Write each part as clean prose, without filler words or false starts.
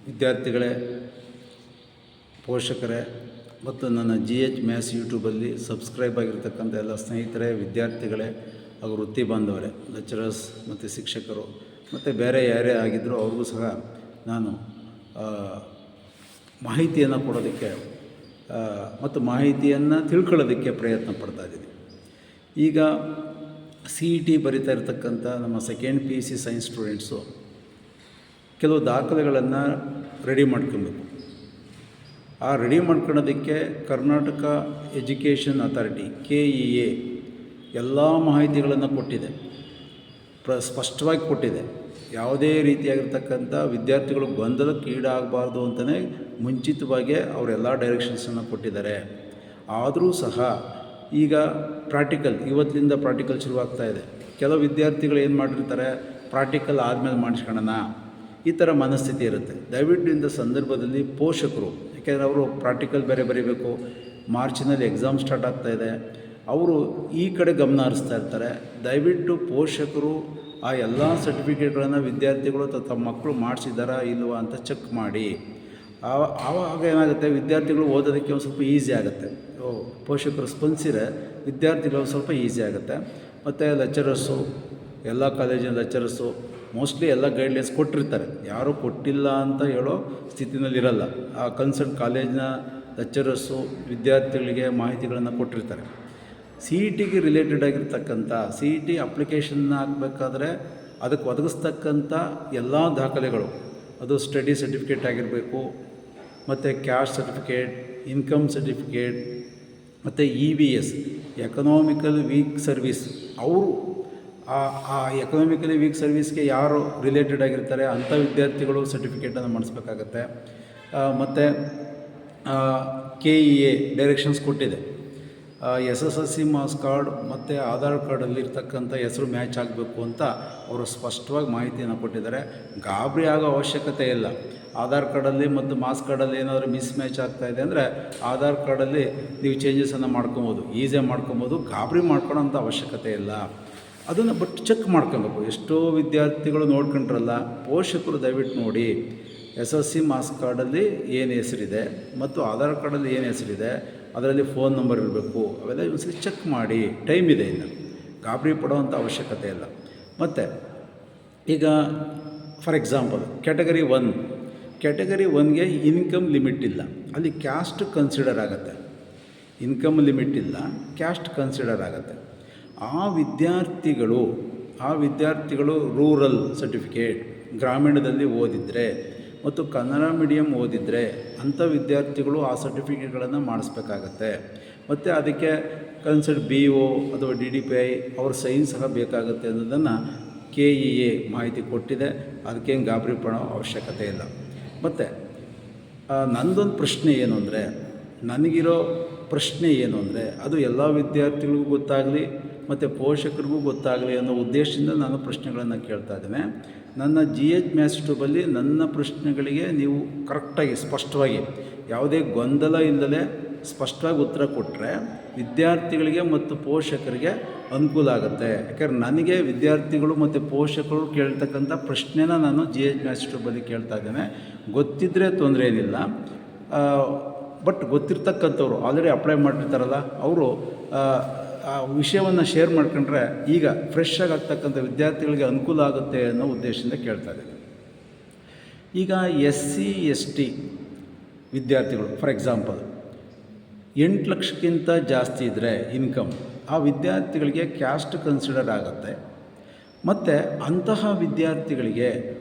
ವಿದ್ಯಾರ್ಥಿಗಳೇ, ಪೋಷಕರೇ ಮತ್ತು ನನ್ನ GH ಮ್ಯಾಥ್ಸ್ ಯೂಟ್ಯೂಬಲ್ಲಿ ಸಬ್ಸ್ಕ್ರೈಬ್ ಆಗಿರ್ತಕ್ಕಂಥ ಎಲ್ಲ ಸ್ನೇಹಿತರೇ, ವಿದ್ಯಾರ್ಥಿಗಳೇ ಹಾಗೂ ವೃತ್ತಿ ಬಾಂಧವರೇ, ಲೆಕ್ಚರರ್ಸ್ ಮತ್ತು ಶಿಕ್ಷಕರು ಮತ್ತು ಬೇರೆ ಯಾರೇ ಆಗಿದ್ದರೂ ಅವ್ರಿಗೂ ಸಹ ನಾನು ಮಾಹಿತಿಯನ್ನು ಕೊಡೋದಕ್ಕೆ ಮತ್ತು ಮಾಹಿತಿಯನ್ನು ತಿಳ್ಕೊಳ್ಳೋದಕ್ಕೆ ಪ್ರಯತ್ನ ಪಡ್ತಾಯಿದ್ದೀನಿ. ಈಗ CET ಬರಿತಾ ಇರತಕ್ಕಂಥ ನಮ್ಮ ಸೆಕೆಂಡ್ PUC ಸೈನ್ಸ್ ಸ್ಟೂಡೆಂಟ್ಸು ಕೆಲವು ದಾಖಲೆಗಳನ್ನು ರೆಡಿ ಮಾಡ್ಕೊಬೇಕು. ಆ ರೆಡಿ ಮಾಡ್ಕೊಳ್ಳೋದಕ್ಕೆ ಕರ್ನಾಟಕ ಎಜುಕೇಷನ್ ಅಥಾರಿಟಿ KEA ಎಲ್ಲ ಮಾಹಿತಿಗಳನ್ನು ಕೊಟ್ಟಿದೆ, ಸ್ಪಷ್ಟವಾಗಿ ಕೊಟ್ಟಿದೆ. ಯಾವುದೇ ರೀತಿಯಾಗಿರ್ತಕ್ಕಂಥ ವಿದ್ಯಾರ್ಥಿಗಳು ಗೊಂದಲಕ್ಕೆ ಈಡಾಗಬಾರ್ದು ಅಂತಲೇ ಮುಂಚಿತವಾಗಿ ಅವರೆಲ್ಲ ಡೈರೆಕ್ಷನ್ಸನ್ನು ಕೊಟ್ಟಿದ್ದಾರೆ. ಆದರೂ ಸಹ ಈಗ ಪ್ರಾಕ್ಟಿಕಲ್ ಇವತ್ತಿನಿಂದ ಪ್ರಾಕ್ಟಿಕಲ್ ಶುರುವಾಗ್ತಾ ಇದೆ. ಕೆಲವು ವಿದ್ಯಾರ್ಥಿಗಳು ಏನು ಮಾಡಿರ್ತಾರೆ, ಪ್ರಾಕ್ಟಿಕಲ್ ಆದಮೇಲೆ ಮಾಡಿಸ್ಕೊಳ್ಳೋಣ ಈ ಥರ ಮನಸ್ಥಿತಿ ಇರುತ್ತೆ. ದಯವಿಟ್ಟು ಇಂಥ ಸಂದರ್ಭದಲ್ಲಿ ಪೋಷಕರು, ಯಾಕೆಂದರೆ ಅವರು ಪ್ರಾಕ್ಟಿಕಲ್ ಬೇರೆ ಬರೀಬೇಕು, ಮಾರ್ಚಿನಲ್ಲಿ ಎಕ್ಸಾಮ್ ಸ್ಟಾರ್ಟ್ ಆಗ್ತಾಯಿದೆ, ಅವರು ಈ ಕಡೆ ಗಮನ ಹರಿಸ್ತಾ ಇರ್ತಾರೆ. ದಯವಿಟ್ಟು ಪೋಷಕರು ಆ ಎಲ್ಲ ಸರ್ಟಿಫಿಕೇಟ್ಗಳನ್ನು ವಿದ್ಯಾರ್ಥಿಗಳು ತಮ್ಮ ಮಕ್ಕಳು ಮಾಡಿಸಿದ್ದಾರಾ ಇಲ್ವಾ ಅಂತ ಚೆಕ್ ಮಾಡಿ. ಆವಾಗ ಏನಾಗುತ್ತೆ, ವಿದ್ಯಾರ್ಥಿಗಳು ಓದೋದಕ್ಕೆ ಒಂದು ಸ್ವಲ್ಪ ಈಸಿ ಆಗುತ್ತೆ. ಪೋಷಕರು ಸ್ಪಂದಿಸಿದರೆ ವಿದ್ಯಾರ್ಥಿಗಳು ಸ್ವಲ್ಪ ಈಸಿ ಆಗುತ್ತೆ. ಮತ್ತು ಲೆಕ್ಚರರ್ಸು, ಎಲ್ಲ ಕಾಲೇಜಿನ ಲೆಕ್ಚರರ್ಸು ಮೋಸ್ಟ್ಲಿ ಎಲ್ಲ ಗೈಡ್ಲೈನ್ಸ್ ಕೊಟ್ಟಿರ್ತಾರೆ, ಯಾರೂ ಕೊಟ್ಟಿಲ್ಲ ಅಂತ ಹೇಳೋ ಸ್ಥಿತಿನಲ್ಲಿರಲ್ಲ. ಆ ಕನ್ಸರ್ನ್ ಕಾಲೇಜಿನ ಲೆಕ್ಚರರ್ಸು ವಿದ್ಯಾರ್ಥಿಗಳಿಗೆ ಮಾಹಿತಿಗಳನ್ನು ಕೊಟ್ಟಿರ್ತಾರೆ. CETಗೆ ರಿಲೇಟೆಡ್ ಆಗಿರ್ತಕ್ಕಂಥ CET ಅಪ್ಲಿಕೇಶನ್ನ ಹಾಕಬೇಕಾದ್ರೆ ಅದಕ್ಕೆ ಒದಗಿಸ್ತಕ್ಕಂಥ ಎಲ್ಲ ದಾಖಲೆಗಳು, ಅದು ಸ್ಟಡಿ ಸರ್ಟಿಫಿಕೇಟ್ ಆಗಿರಬೇಕು, ಮತ್ತು ಕ್ಯಾಸ್ಟ್ ಸರ್ಟಿಫಿಕೇಟ್, ಇನ್ಕಮ್ ಸರ್ಟಿಫಿಕೇಟ್, ಮತ್ತು EVS ಎಕನಾಮಿಕಲ್ ವೀಕ್ ಸರ್ವಿಸ್, ಅವರು ಆ ಎಕನಾಮಿಕಲಿ ವೀಕ್ ಸರ್ವಿಸ್ಗೆ ಯಾರು ರಿಲೇಟೆಡ್ ಆಗಿರ್ತಾರೆ ಅಂಥ ವಿದ್ಯಾರ್ಥಿಗಳು ಸರ್ಟಿಫಿಕೇಟನ್ನು ಮಾಡಿಸ್ಬೇಕಾಗತ್ತೆ. ಮತ್ತು KEA ಡೈರೆಕ್ಷನ್ಸ್ ಕೊಟ್ಟಿದೆ. SSLC ಮಾರ್ಕ್ಸ್ ಕಾರ್ಡ್ ಮತ್ತು ಆಧಾರ್ ಕಾರ್ಡಲ್ಲಿರ್ತಕ್ಕಂಥ ಹೆಸರು ಮ್ಯಾಚ್ ಆಗಬೇಕು ಅಂತ ಅವರು ಸ್ಪಷ್ಟವಾಗಿ ಮಾಹಿತಿಯನ್ನು ಕೊಟ್ಟಿದ್ದಾರೆ. ಗಾಬರಿ ಆಗೋ ಅವಶ್ಯಕತೆ ಇಲ್ಲ. ಆಧಾರ್ ಕಾರ್ಡಲ್ಲಿ ಮತ್ತು ಮಾರ್ಕ್ಸ್ ಕಾರ್ಡಲ್ಲಿ ಏನಾದರೂ ಮಿಸ್ ಮ್ಯಾಚ್ ಆಗ್ತಾಯಿದೆ ಅಂದರೆ ಆಧಾರ್ ಕಾರ್ಡಲ್ಲಿ ನೀವು ಚೇಂಜಸನ್ನು ಮಾಡ್ಕೊಬೋದು, ಈಸಿಯಾಗಿ ಮಾಡ್ಕೊಬೋದು. ಗಾಬರಿ ಮಾಡ್ಕೊಳ್ಳೋಂಥ ಅವಶ್ಯಕತೆ ಇಲ್ಲ. ಅದನ್ನು ಬಟ್ ಚೆಕ್ ಮಾಡ್ಕೊಬೇಕು. ಎಷ್ಟೋ ವಿದ್ಯಾರ್ಥಿಗಳು ನೋಡ್ಕೊಂಡ್ರಲ್ಲ, ಪೋಷಕರು ದಯವಿಟ್ಟು ನೋಡಿ, SSLC ಮಾರ್ಕ್ಸ್ ಕಾರ್ಡಲ್ಲಿ ಏನು ಹೆಸರಿದೆ ಮತ್ತು ಆಧಾರ್ ಕಾರ್ಡಲ್ಲಿ ಏನು ಹೆಸರಿದೆ, ಅದರಲ್ಲಿ ಫೋನ್ ನಂಬರ್ ಇರಬೇಕು, ಅವೆಲ್ಲ ಒಂದ್ಸರಿ ಚೆಕ್ ಮಾಡಿ. ಟೈಮ್ ಇದೆ, ಇನ್ನು ಗಾಬರಿ ಪಡೋವಂಥ ಅವಶ್ಯಕತೆ ಇಲ್ಲ. ಮತ್ತು ಈಗ ಫಾರ್ ಎಕ್ಸಾಂಪಲ್ ಕ್ಯಾಟಗರಿ 1ಗೆ ಇನ್ಕಮ್ ಲಿಮಿಟ್ ಇಲ್ಲ, ಅಲ್ಲಿ ಕ್ಯಾಸ್ಟ್ ಕನ್ಸಿಡರ್ ಆಗುತ್ತೆ. ಇನ್ಕಮ್ ಲಿಮಿಟ್ ಇಲ್ಲ, ಕ್ಯಾಸ್ಟ್ ಕನ್ಸಿಡರ್ ಆಗುತ್ತೆ. ಆ ವಿದ್ಯಾರ್ಥಿಗಳು ರೂರಲ್ ಸರ್ಟಿಫಿಕೇಟ್, ಗ್ರಾಮೀಣದಲ್ಲಿ ಓದಿದರೆ ಮತ್ತು ಕನ್ನಡ ಮೀಡಿಯಮ್ ಓದಿದರೆ ಅಂಥ ವಿದ್ಯಾರ್ಥಿಗಳು ಆ ಸರ್ಟಿಫಿಕೇಟ್ಗಳನ್ನು ಮಾಡಿಸ್ಬೇಕಾಗತ್ತೆ. ಮತ್ತು ಅದಕ್ಕೆ ಕನ್ಸಲ್ಟ್ BO ಅಥವಾ DDPI ಅವ್ರ ಸೈನ್ ಸಹ ಬೇಕಾಗುತ್ತೆ ಅನ್ನೋದನ್ನು KEA ಮಾಹಿತಿ ಕೊಟ್ಟಿದೆ. ಅದಕ್ಕೇನು ಗಾಬರಿ ಪಡೋ ಅವಶ್ಯಕತೆ ಇಲ್ಲ. ಮತ್ತು ನನಗಿರೋ ಪ್ರಶ್ನೆ ಏನು ಅಂದರೆ ಅದು ಎಲ್ಲ ವಿದ್ಯಾರ್ಥಿಗಳಿಗೂ ಗೊತ್ತಾಗಲಿ ಮತ್ತು ಪೋಷಕರಿಗೂ ಗೊತ್ತಾಗಲಿ ಅನ್ನೋ ಉದ್ದೇಶದಿಂದ ನಾನು ಪ್ರಶ್ನೆಗಳನ್ನು ಕೇಳ್ತಾ ಇದ್ದೇನೆ. ನನ್ನ GH ಮ್ಯಾಥ್ಸ್ ಯೂಟ್ಯೂಬಲ್ಲಿ ನನ್ನ ಪ್ರಶ್ನೆಗಳಿಗೆ ನೀವು ಕರೆಕ್ಟಾಗಿ ಸ್ಪಷ್ಟವಾಗಿ ಯಾವುದೇ ಗೊಂದಲ ಇಲ್ಲದೆ ಸ್ಪಷ್ಟವಾಗಿ ಉತ್ತರ ಕೊಟ್ಟರೆ ವಿದ್ಯಾರ್ಥಿಗಳಿಗೆ ಮತ್ತು ಪೋಷಕರಿಗೆ ಅನುಕೂಲ ಆಗುತ್ತೆ. ಯಾಕಂದರೆ ನನಗೆ ವಿದ್ಯಾರ್ಥಿಗಳು ಮತ್ತು ಪೋಷಕರು ಕೇಳ್ತಕ್ಕಂಥ ಪ್ರಶ್ನೆನ ನಾನು GH ಮ್ಯಾಥ್ಸ್ ಯೂಟ್ಯೂಬಲ್ಲಿ ಕೇಳ್ತಾ ಇದ್ದೇನೆ. ಗೊತ್ತಿದ್ದರೆ ತೊಂದರೆ ಏನಿಲ್ಲ, ಬಟ್ ಗೊತ್ತಿರ್ತಕ್ಕಂಥವ್ರು ಆಲ್ರೆಡಿ ಅಪ್ಲೈ ಮಾಡಿರ್ತಾರಲ್ಲ, ಅವರು ಆ ವಿಷಯವನ್ನು ಶೇರ್ ಮಾಡ್ಕೊಂಡ್ರೆ ಈಗ ಫ್ರೆಶ್ ಆಗ್ತಕ್ಕಂಥ ವಿದ್ಯಾರ್ಥಿಗಳಿಗೆ ಅನುಕೂಲ ಆಗುತ್ತೆ ಅನ್ನೋ ಉದ್ದೇಶದಿಂದ ಕೇಳ್ತಾ ಇದ್ದೀನಿ. ಈಗ SC ST ವಿದ್ಯಾರ್ಥಿಗಳು ಫಾರ್ ಎಕ್ಸಾಂಪಲ್ 8 ಲಕ್ಷಕ್ಕಿಂತ ಜಾಸ್ತಿ ಇದ್ದರೆ ಇನ್ಕಮ್, ಆ ವಿದ್ಯಾರ್ಥಿಗಳಿಗೆ ಕ್ಯಾಸ್ಟ್ ಕನ್ಸಿಡರ್ ಆಗುತ್ತೆ. ಮತ್ತು ಅಂತಹ ವಿದ್ಯಾರ್ಥಿಗಳಿಗೆ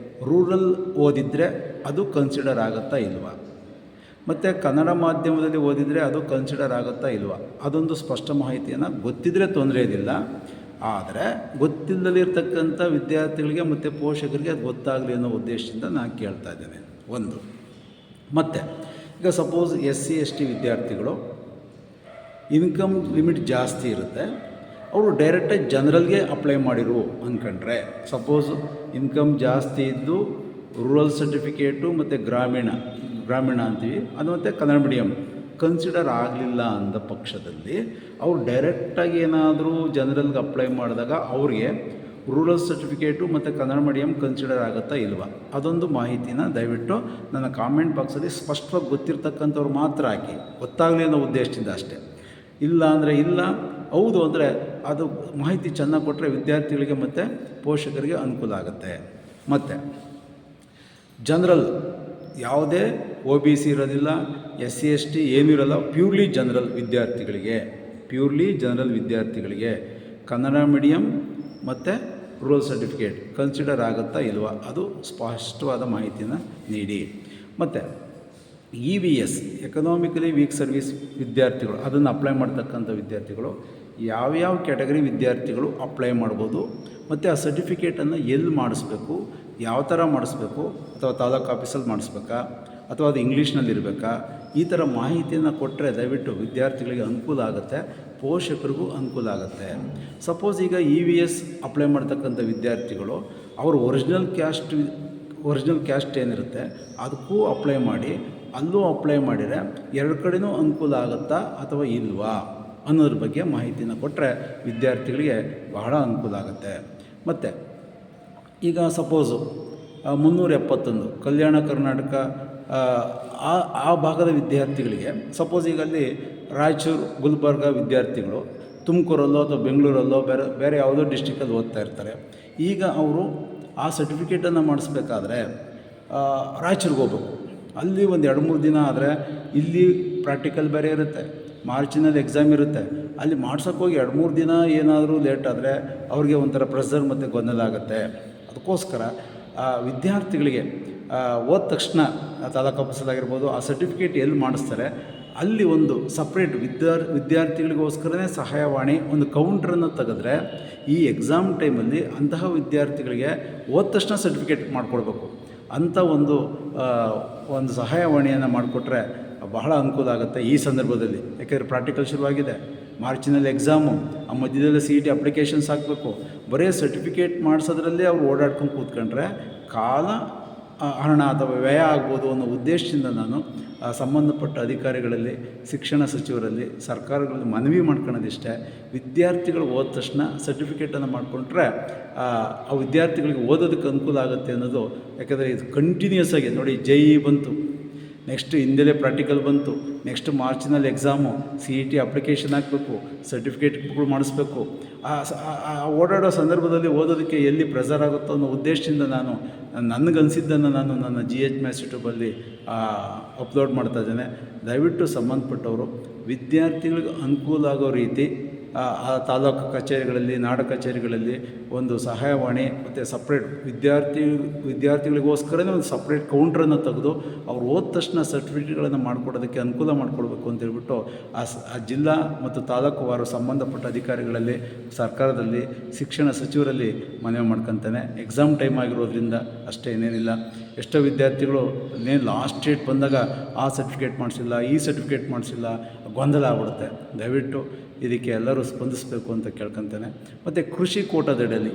ರೂರಲ್ ಓದಿದರೆ ಅದು ಕನ್ಸಿಡರ್ ಆಗುತ್ತಾ ಇಲ್ವಾ, ಮತ್ತು ಕನ್ನಡ ಮಾಧ್ಯಮದಲ್ಲಿ ಓದಿದರೆ ಅದು ಕನ್ಸಿಡರ್ ಆಗುತ್ತಾ ಇಲ್ವಾ, ಅದೊಂದು ಸ್ಪಷ್ಟ ಮಾಹಿತಿಯನ್ನು ಗೊತ್ತಿದ್ದರೆ ತೊಂದರೆ ಏನಿಲ್ಲ. ಆದರೆ ಗೊತ್ತಿಲ್ಲದಿರ್ತಕ್ಕಂಥ ವಿದ್ಯಾರ್ಥಿಗಳಿಗೆ ಮತ್ತು ಪೋಷಕರಿಗೆ ಅದು ಗೊತ್ತಾಗಲಿ ಅನ್ನೋ ಉದ್ದೇಶದಿಂದ ನಾನು ಕೇಳ್ತಾ ಇದ್ದೇನೆ. ಒಂದು, ಮತ್ತು ಈಗ ಸಪೋಸ್ SC ST ವಿದ್ಯಾರ್ಥಿಗಳು ಇನ್ಕಮ್ ಲಿಮಿಟ್ ಜಾಸ್ತಿ ಇರುತ್ತೆ, ಅವರು ಡೈರೆಕ್ಟಾಗಿ ಜನರಲ್ಗೆ ಅಪ್ಲೈ ಮಾಡಿರು ಅಂದ್ಕೊಂಡ್ರೆ, ಸಪೋಸ್ ಇನ್ಕಮ್ ಜಾಸ್ತಿ ಇದ್ದು ರೂರಲ್ ಸರ್ಟಿಫಿಕೇಟು ಮತ್ತು ಗ್ರಾಮೀಣ ಅಂತೀವಿ, ಅದು ಮತ್ತು ಕನ್ನಡ ಮೀಡಿಯಮ್ ಕನ್ಸಿಡರ್ ಆಗಲಿಲ್ಲ ಅಂದ ಪಕ್ಷದಲ್ಲಿ ಅವ್ರು ಡೈರೆಕ್ಟಾಗಿ ಏನಾದರೂ ಜನರಲ್ಗೆ ಅಪ್ಲೈ ಮಾಡಿದಾಗ ಅವ್ರಿಗೆ ರೂರಲ್ ಸರ್ಟಿಫಿಕೇಟು ಮತ್ತು ಕನ್ನಡ ಮೀಡಿಯಮ್ ಕನ್ಸಿಡರ್ ಆಗುತ್ತಾ ಇಲ್ವಾ, ಅದೊಂದು ಮಾಹಿತಿನ ದಯವಿಟ್ಟು ನನ್ನ ಕಾಮೆಂಟ್ ಬಾಕ್ಸಲ್ಲಿ ಸ್ಪಷ್ಟವಾಗಿ ಗೊತ್ತಿರ್ತಕ್ಕಂಥವ್ರು ಮಾತ್ರ ಹಾಕಿ, ಗೊತ್ತಾಗಲಿ ಅನ್ನೋ ಉದ್ದೇಶದಿಂದ ಅಷ್ಟೇ. ಇಲ್ಲ ಅಂದರೆ ಇಲ್ಲ, ಹೌದು ಅಂದರೆ ಅದು ಮಾಹಿತಿ ಚೆನ್ನಾಗಿ ಕೊಟ್ಟರೆ ವಿದ್ಯಾರ್ಥಿಗಳಿಗೆ ಮತ್ತು ಪೋಷಕರಿಗೆ ಅನುಕೂಲ ಆಗುತ್ತೆ. ಮತ್ತು ಜನರಲ್ ಯಾವುದೇ OBC ಇರೋದಿಲ್ಲ, SC ST ಏನೂ ಇರೋಲ್ಲ, ಪ್ಯೂರ್ಲಿ ಜನರಲ್ ವಿದ್ಯಾರ್ಥಿಗಳಿಗೆ ಕನ್ನಡ ಮೀಡಿಯಮ್ ಮತ್ತು ರೂರಲ್ ಸರ್ಟಿಫಿಕೇಟ್ ಕನ್ಸಿಡರ್ ಆಗುತ್ತಾ ಇಲ್ವಾ, ಅದು ಸ್ಪಷ್ಟವಾದ ಮಾಹಿತಿನ ನೀಡಿ. ಮತ್ತು EVS ಎಕನಾಮಿಕಲಿ ವೀಕ್ ಸರ್ವಿಸ್ ವಿದ್ಯಾರ್ಥಿಗಳು, ಅದನ್ನು ಅಪ್ಲೈ ಮಾಡ್ತಕ್ಕಂಥ ವಿದ್ಯಾರ್ಥಿಗಳು ಯಾವ್ಯಾವ ಕ್ಯಾಟಗರಿ ವಿದ್ಯಾರ್ಥಿಗಳು ಅಪ್ಲೈ ಮಾಡ್ಬೋದು, ಮತ್ತು ಆ ಸರ್ಟಿಫಿಕೇಟನ್ನು ಎಲ್ಲಿ ಮಾಡಿಸ್ಬೇಕು, ಯಾವ ಥರ ಮಾಡಿಸ್ಬೇಕು, ಅಥವಾ ತಾಲೂಕು ಆಫೀಸಲ್ಲಿ ಮಾಡಿಸ್ಬೇಕಾ ಅಥವಾ ಅದು ಇಂಗ್ಲೀಷ್ನಲ್ಲಿರಬೇಕಾ, ಈ ಥರ ಮಾಹಿತಿಯನ್ನು ಕೊಟ್ಟರೆ ದಯವಿಟ್ಟು ವಿದ್ಯಾರ್ಥಿಗಳಿಗೆ ಅನುಕೂಲ ಆಗುತ್ತೆ, ಪೋಷಕರಿಗೂ ಅನುಕೂಲ ಆಗುತ್ತೆ. ಸಪೋಸ್ ಈಗ EVS ಅಪ್ಲೈ ಮಾಡ್ತಕ್ಕಂಥ ವಿದ್ಯಾರ್ಥಿಗಳು ಅವರು ಒರಿಜಿನಲ್ ಕ್ಯಾಸ್ಟ್ ಏನಿರುತ್ತೆ ಅದಕ್ಕೂ ಅಪ್ಲೈ ಮಾಡಿ, ಅಲ್ಲೂ ಅಪ್ಲೈ ಮಾಡಿದರೆ ಎರಡು ಕಡೆಯೂ ಅನುಕೂಲ ಆಗುತ್ತಾ ಅಥವಾ ಇಲ್ವಾ ಅನ್ನೋದ್ರ ಬಗ್ಗೆ ಮಾಹಿತಿನ ಕೊಟ್ಟರೆ ವಿದ್ಯಾರ್ಥಿಗಳಿಗೆ ಬಹಳ ಅನುಕೂಲ ಆಗುತ್ತೆ. ಮತ್ತು ಈಗ ಸಪೋಸು 371 ಕಲ್ಯಾಣ ಕರ್ನಾಟಕ ಆ ಭಾಗದ ವಿದ್ಯಾರ್ಥಿಗಳಿಗೆ, ಸಪೋಸ್ ಈಗ ಅಲ್ಲಿ ರಾಯಚೂರು ಗುಲ್ಬರ್ಗ ವಿದ್ಯಾರ್ಥಿಗಳು ತುಮಕೂರಲ್ಲೋ ಅಥವಾ ಬೆಂಗಳೂರಲ್ಲೋ ಬೇರೆ ಯಾವುದೋ ಡಿಸ್ಟಿಕಲ್ಲಿ ಓದ್ತಾ ಇರ್ತಾರೆ. ಈಗ ಅವರು ಆ ಸರ್ಟಿಫಿಕೇಟನ್ನು ಮಾಡಿಸ್ಬೇಕಾದ್ರೆ ರಾಯಚೂರಿಗೆ ಹೋಗ್ಬೇಕು. ಅಲ್ಲಿ ಒಂದು 2-3 ದಿನ ಆದರೆ ಇಲ್ಲಿ ಪ್ರಾಕ್ಟಿಕಲ್ ಬೇರೆ ಇರುತ್ತೆ, ಮಾರ್ಚಿನಲ್ಲಿ ಎಕ್ಸಾಮ್ ಇರುತ್ತೆ. ಅಲ್ಲಿ ಮಾಡ್ಸೋಕ್ಕೋಗಿ 2-3 ದಿನ ಏನಾದರೂ ಲೇಟ್ ಆದರೆ ಅವ್ರಿಗೆ ಒಂಥರ ಪ್ರೆಷರ್ ಮತ್ತು ಗೊಂದಲ ಆಗುತ್ತೆ. ಅದಕ್ಕೋಸ್ಕರ ವಿದ್ಯಾರ್ಥಿಗಳಿಗೆ ಹೋದ ತಕ್ಷಣ ತಾಲೂಕು ಆಫೀಸಲ್ಲಾಗಿರ್ಬೋದು ಆ ಸರ್ಟಿಫಿಕೇಟ್ ಎಲ್ಲಿ ಮಾಡಿಸ್ತಾರೆ ಅಲ್ಲಿ ಒಂದು ಸಪ್ರೇಟ್ ವಿದ್ಯಾರ್ಥಿಗಳಿಗೋಸ್ಕರನೇ ಸಹಾಯವಾಣಿ ಒಂದು ಕೌಂಟ್ರನ್ನು ತೆಗೆದ್ರೆ ಈ ಎಕ್ಸಾಮ್ ಟೈಮಲ್ಲಿ ಅಂತಹ ವಿದ್ಯಾರ್ಥಿಗಳಿಗೆ ಹೋದ ತಕ್ಷಣ ಸರ್ಟಿಫಿಕೇಟ್ ಮಾಡಿಕೊಡ್ಬೇಕು ಅಂಥ ಒಂದು ಸಹಾಯವಾಣಿಯನ್ನು ಮಾಡಿಕೊಟ್ರೆ ಬಹಳ ಅನುಕೂಲ ಆಗುತ್ತೆ ಈ ಸಂದರ್ಭದಲ್ಲಿ. ಯಾಕೆಂದರೆ ಪ್ರಾಕ್ಟಿಕಲ್ ಶುರುವಾಗಿದೆ, ಮಾರ್ಚಿನಲ್ಲಿ ಎಕ್ಸಾಮು, ಆ ಮಧ್ಯದಲ್ಲಿ CET ಅಪ್ಲಿಕೇಶನ್ಸ್ ಹಾಕಬೇಕು. ಬರೀ ಸರ್ಟಿಫಿಕೇಟ್ ಮಾಡಿಸೋದ್ರಲ್ಲೇ ಅವ್ರು ಓಡಾಡ್ಕೊಂಡು ಕೂತ್ಕೊಂಡ್ರೆ ಕಾಲ ಹಣ ಅಥವಾ ವ್ಯಯ ಆಗ್ಬೋದು ಅನ್ನೋ ಉದ್ದೇಶದಿಂದ ನಾನು ಸಂಬಂಧಪಟ್ಟ ಅಧಿಕಾರಿಗಳಲ್ಲಿ, ಶಿಕ್ಷಣ ಸಚಿವರಲ್ಲಿ, ಸರ್ಕಾರಗಳಲ್ಲಿ ಮನವಿ ಮಾಡ್ಕೊಳ್ಳೋದಿಷ್ಟೇ, ವಿದ್ಯಾರ್ಥಿಗಳು ಹೋದ ತಕ್ಷಣ ಸರ್ಟಿಫಿಕೇಟನ್ನು ಮಾಡಿಕೊಂಡ್ರೆ ಆ ವಿದ್ಯಾರ್ಥಿಗಳಿಗೆ ಓದೋದಕ್ಕೆ ಅನುಕೂಲ ಆಗುತ್ತೆ ಅನ್ನೋದು. ಯಾಕೆಂದರೆ ಇದು ಕಂಟಿನ್ಯೂಸ್ ಆಗಿ ನೋಡಿ, JEE ಬಂತು, ನೆಕ್ಸ್ಟ್ ಹಿಂದೆಲೇ ಪ್ರಾಕ್ಟಿಕಲ್ ಬಂತು, ನೆಕ್ಸ್ಟ್ ಮಾರ್ಚಿನಲ್ಲಿ ಎಕ್ಸಾಮು, CET ಅಪ್ಲಿಕೇಶನ್ ಹಾಕಬೇಕು, ಸರ್ಟಿಫಿಕೇಟ್ಗಳು ಮಾಡಿಸ್ಬೇಕು. ಓಡಾಡೋ ಸಂದರ್ಭದಲ್ಲಿ ಓದೋದಕ್ಕೆ ಎಲ್ಲಿ ಪ್ರೆಸರ್ ಆಗುತ್ತೋ ಅನ್ನೋ ಉದ್ದೇಶದಿಂದ ನಾನು ನನಗನ್ಸಿದ್ದನ್ನು ನಾನು ನನ್ನ GH ಮ್ಯಾಥ್ಸ್ ಯೂಟ್ಯೂಬಲ್ಲಿ ಅಪ್ಲೋಡ್ ಮಾಡ್ತಾಯಿದ್ದೇನೆ. ದಯವಿಟ್ಟು ಸಂಬಂಧಪಟ್ಟವರು ವಿದ್ಯಾರ್ಥಿಗಳಿಗೆ ಅನುಕೂಲ ಆಗೋ ರೀತಿ ಆ ತಾಲೂಕು ಕಚೇರಿಗಳಲ್ಲಿ, ನಾಡ ಕಚೇರಿಗಳಲ್ಲಿ ಒಂದು ಸಹಾಯವಾಣಿ ಮತ್ತು ಸಪ್ರೇಟ್ ವಿದ್ಯಾರ್ಥಿಗಳಿಗೋಸ್ಕರನೇ ಒಂದು ಸಪ್ರೇಟ್ ಕೌಂಟ್ರನ್ನು ತೆಗೆದು ಅವ್ರು ಹೋದ ತಕ್ಷಣ ಸರ್ಟಿಫಿಕೇಟ್ಗಳನ್ನು ಮಾಡಿಕೊಡೋದಕ್ಕೆ ಅನುಕೂಲ ಮಾಡಿಕೊಡ್ಬೇಕು ಅಂತೇಳ್ಬಿಟ್ಟು ಆ ಜಿಲ್ಲಾ ಮತ್ತು ತಾಲೂಕುವಾರು ಸಂಬಂಧಪಟ್ಟ ಅಧಿಕಾರಿಗಳಲ್ಲಿ, ಸರ್ಕಾರದಲ್ಲಿ, ಶಿಕ್ಷಣ ಸಚಿವರಲ್ಲಿ ಮನವಿ ಮಾಡ್ಕೊತಾನೆ. ಎಕ್ಸಾಮ್ ಟೈಮ್ ಆಗಿರೋದ್ರಿಂದ ಅಷ್ಟೇ, ಏನೇನಿಲ್ಲ. ಎಷ್ಟೋ ವಿದ್ಯಾರ್ಥಿಗಳು ಲಾಸ್ಟ್ ಡೇಟ್ ಬಂದಾಗ ಆ ಸರ್ಟಿಫಿಕೇಟ್ ಮಾಡಿಸಿಲ್ಲ, ಈ ಸರ್ಟಿಫಿಕೇಟ್ ಮಾಡಿಸಿಲ್ಲ, ಗೊಂದಲ ಆಗ್ಬಿಡುತ್ತೆ. ದಯವಿಟ್ಟು ಇದಕ್ಕೆ ಎಲ್ಲರೂ ಸ್ಪಂದಿಸಬೇಕು ಅಂತ ಕೇಳ್ಕೊತೇನೆ. ಮತ್ತು ಕೃಷಿ ಕೋಟಾದಡಿಯಲ್ಲಿ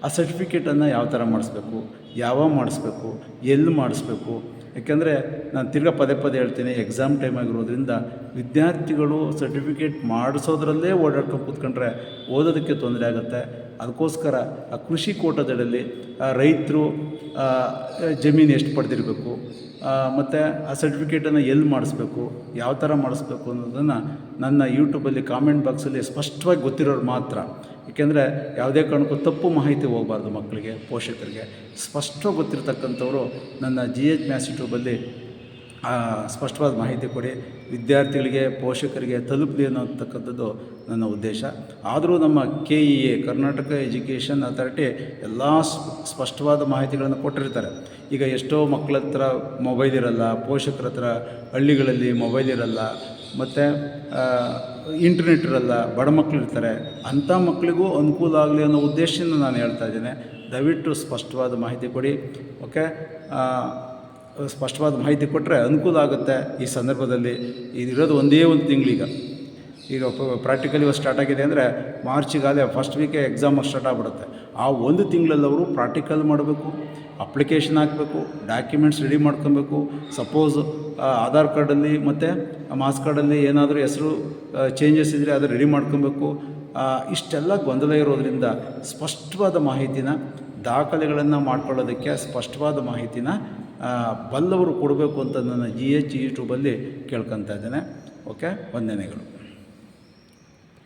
ಆ ಸರ್ಟಿಫಿಕೇಟನ್ನು ಯಾವ ಥರ ಮಾಡಿಸ್ಬೇಕು, ಯಾವಾಗ ಮಾಡಿಸ್ಬೇಕು, ಎಲ್ಲಿ ಮಾಡಿಸ್ಬೇಕು. ಯಾಕೆಂದರೆ ನಾನು ತಿರ್ಗಾ ಪದೇ ಹೇಳ್ತೀನಿ, ಎಕ್ಸಾಮ್ ಟೈಮ್ ಆಗಿರೋದ್ರಿಂದ ವಿದ್ಯಾರ್ಥಿಗಳು ಸರ್ಟಿಫಿಕೇಟ್ ಮಾಡಿಸೋದ್ರಲ್ಲೇ ಓಡಾಡ್ಕೊಂಡು ಕೂತ್ಕೊಂಡ್ರೆ ಓದೋದಕ್ಕೆ ತೊಂದರೆ ಆಗುತ್ತೆ. ಅದಕ್ಕೋಸ್ಕರ ಆ ಕೃಷಿ ಕೋಟಾದಡಿಯಲ್ಲಿ ರೈತರು ಜಮೀನು ಎಷ್ಟು ಪಡೆದಿರಬೇಕು, ಮತ್ತು ಆ ಸರ್ಟಿಫಿಕೇಟನ್ನು ಎಲ್ಲಿ ಮಾಡಿಸ್ಬೇಕು, ಯಾವ ಥರ ಮಾಡಿಸ್ಬೇಕು ಅನ್ನೋದನ್ನು ನನ್ನ ಯೂಟ್ಯೂಬಲ್ಲಿ ಕಾಮೆಂಟ್ ಬಾಕ್ಸಲ್ಲಿ ಸ್ಪಷ್ಟವಾಗಿ ಗೊತ್ತಿರೋರು ಮಾತ್ರ. ಏಕೆಂದರೆ ಯಾವುದೇ ಕಾರಣಕ್ಕೂ ತಪ್ಪು ಮಾಹಿತಿ ಹೋಗಬಾರ್ದು ಮಕ್ಕಳಿಗೆ, ಪೋಷಕರಿಗೆ. ಸ್ಪಷ್ಟವಾಗಿ ಗೊತ್ತಿರ್ತಕ್ಕಂಥವರು ನನ್ನ GH ಮ್ಯಾಥ್ಸ್ ಯೂಟ್ಯೂಬಲ್ಲಿ ಸ್ಪಷ್ಟವಾದ ಮಾಹಿತಿ ಕೊಡಿ, ವಿದ್ಯಾರ್ಥಿಗಳಿಗೆ, ಪೋಷಕರಿಗೆ ತಲುಪಲಿ ಅನ್ನೋತಕ್ಕಂಥದ್ದು ನನ್ನ ಉದ್ದೇಶ. ಆದರೂ ನಮ್ಮ KEA ಕರ್ನಾಟಕ ಎಜುಕೇಷನ್ ಅಥಾರಿಟಿ ಎಲ್ಲ ಸ್ಪಷ್ಟವಾದ ಮಾಹಿತಿಗಳನ್ನು ಕೊಟ್ಟಿರ್ತಾರೆ. ಈಗ ಎಷ್ಟೋ ಮಕ್ಕಳ ಹತ್ರ ಮೊಬೈಲ್ ಇರಲ್ಲ, ಪೋಷಕರ ಹತ್ರ ಹಳ್ಳಿಗಳಲ್ಲಿ ಮೊಬೈಲ್ ಇರಲ್ಲ, ಮತ್ತು ಇಂಟರ್ನೆಟ್ ಇರಲ್ಲ, ಬಡ ಮಕ್ಕಳು ಇರ್ತಾರೆ. ಅಂಥ ಮಕ್ಕಳಿಗೂ ಅನುಕೂಲ ಆಗಲಿ ಅನ್ನೋ ಉದ್ದೇಶದಿಂದ ನಾನು ಹೇಳ್ತಾ ಇದ್ದೇನೆ. ದಯವಿಟ್ಟು ಸ್ಪಷ್ಟವಾದ ಮಾಹಿತಿ ಕೊಡಿ. ಓಕೆ, ಸ್ಪಷ್ಟವಾದ ಮಾಹಿತಿ ಕೊಟ್ಟರೆ ಅನುಕೂಲ ಆಗುತ್ತೆ. ಈ ಸಂದರ್ಭದಲ್ಲಿ ಇದಿರೋದು ಒಂದೇ ಒಂದು ತಿಂಗಳೀಗ. ಈಗ ಪ್ರಾಕ್ಟಿಕಲ್ ಇವಾಗ ಸ್ಟಾರ್ಟ್ ಆಗಿದೆ ಅಂದರೆ ಮಾರ್ಚಿಗಾಲೇ ಫಸ್ಟ್ ವೀಕೆ ಎಕ್ಸಾಮ್ ಸ್ಟಾರ್ಟ್ ಆಗಿಬಿಡುತ್ತೆ. ಆ ಒಂದು ತಿಂಗಳಲ್ಲಿ ಅವರು ಪ್ರಾಕ್ಟಿಕಲ್ ಮಾಡಬೇಕು, ಅಪ್ಲಿಕೇಶನ್ ಹಾಕಬೇಕು, ಡಾಕ್ಯುಮೆಂಟ್ಸ್ ರೆಡಿ ಮಾಡ್ಕೊಬೇಕು. ಸಪೋಸ್ ಆಧಾರ್ ಕಾರ್ಡಲ್ಲಿ ಮತ್ತು ಮಾಸ್ ಕಾರ್ಡಲ್ಲಿ ಏನಾದರೂ ಹೆಸರು ಚೇಂಜಸ್ ಇದ್ದರೆ ಅದು ರೆಡಿ ಮಾಡ್ಕೊಬೇಕು. ಇಷ್ಟೆಲ್ಲ ಗೊಂದಲ ಇರೋದರಿಂದ ಸ್ಪಷ್ಟವಾದ ಮಾಹಿತಿನ, ದಾಖಲೆಗಳನ್ನು ಮಾಡ್ಕೊಳ್ಳೋದಕ್ಕೆ ಸ್ಪಷ್ಟವಾದ ಮಾಹಿತಿನ ಬಲ್ಲವರು ಕೊಡಬೇಕು ಅಂತ ನನ್ನ GH ಯೂಟ್ಯೂಬಲ್ಲಿ ಕೇಳ್ಕೊತಾ ಇದ್ದೇನೆ. ಓಕೆ, ವಂದನೆಗಳು.